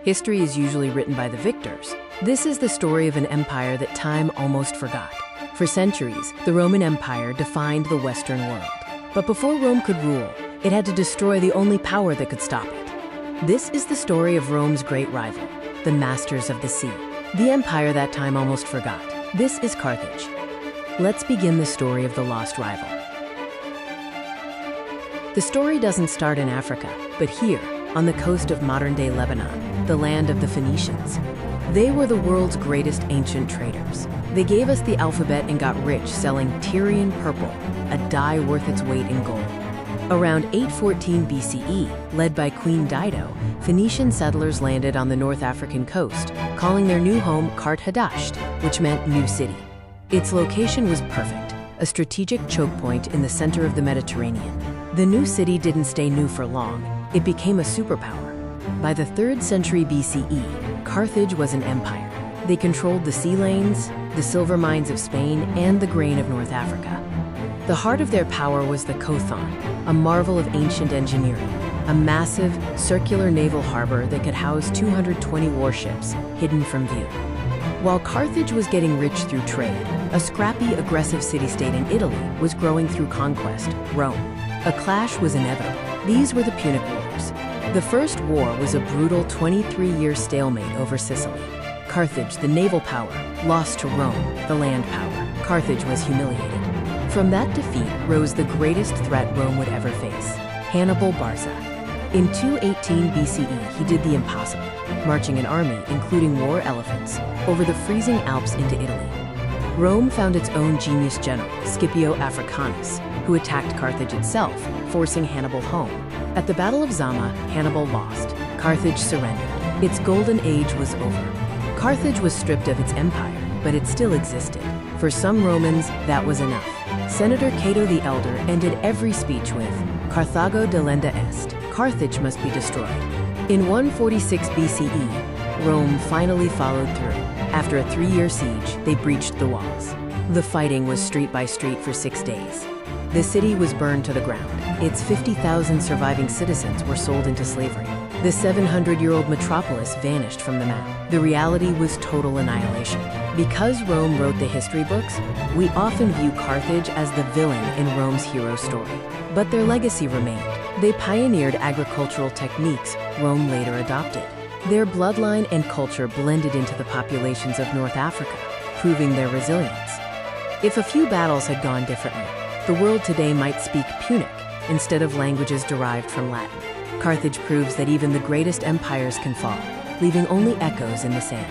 History is usually written by the victors. This is the story of an empire that time almost forgot. For centuries, the Roman Empire defined the Western world. But before Rome could rule, it had to destroy the only power that could stop it. This is the story of Rome's great rival, the Masters of the Sea, the empire that time almost forgot. This is Carthage. Let's begin the story of the lost rival. The story doesn't start in Africa, but here, on the coast of modern-day Lebanon, the land of the Phoenicians. They were the world's greatest ancient traders. They gave us the alphabet and got rich selling Tyrian purple, a dye worth its weight in gold. Around 814 BCE, led by Queen Dido, Phoenician settlers landed on the North African coast, calling their new home Carthage, which meant new city. Its location was perfect, a strategic choke point in the center of the Mediterranean. The new city didn't stay new for long. It became a superpower. By the 3rd century BCE, Carthage was an empire. They controlled the sea lanes, the silver mines of Spain, and the grain of North Africa. The heart of their power was the Cothon, a marvel of ancient engineering, a massive, circular naval harbor that could house 220 warships hidden from view. While Carthage was getting rich through trade, a scrappy, aggressive city-state in Italy was growing through conquest, Rome. A clash was inevitable. These were the Punic Wars. The First War was a brutal 23-year stalemate over Sicily. Carthage, the naval power, lost to Rome, the land power. Carthage was humiliated. From that defeat rose the greatest threat Rome would ever face, Hannibal Barca. In 218 BCE, he did the impossible, marching an army, including war elephants, over the freezing Alps into Italy. Rome found its own genius general, Scipio Africanus, who attacked Carthage itself, forcing Hannibal home. At the Battle of Zama, Hannibal lost. Carthage surrendered. Its golden age was over. Carthage was stripped of its empire, but it still existed. For some Romans, that was enough. Senator Cato the Elder ended every speech with, "Carthago delenda est." Carthage must be destroyed. In 146 BCE, Rome finally followed through. After a 3-year siege, they breached the walls. The fighting was street by street for 6 days. The city was burned to the ground. Its 50,000 surviving citizens were sold into slavery. The 700-year-old metropolis vanished from the map. The reality was total annihilation. Because Rome wrote the history books, we often view Carthage as the villain in Rome's hero story. But their legacy remained. They pioneered agricultural techniques Rome later adopted. Their bloodline and culture blended into the populations of North Africa, proving their resilience. If a few battles had gone differently, the world today might speak Punic instead of languages derived from Latin. Carthage proves that even the greatest empires can fall, leaving only echoes in the sand.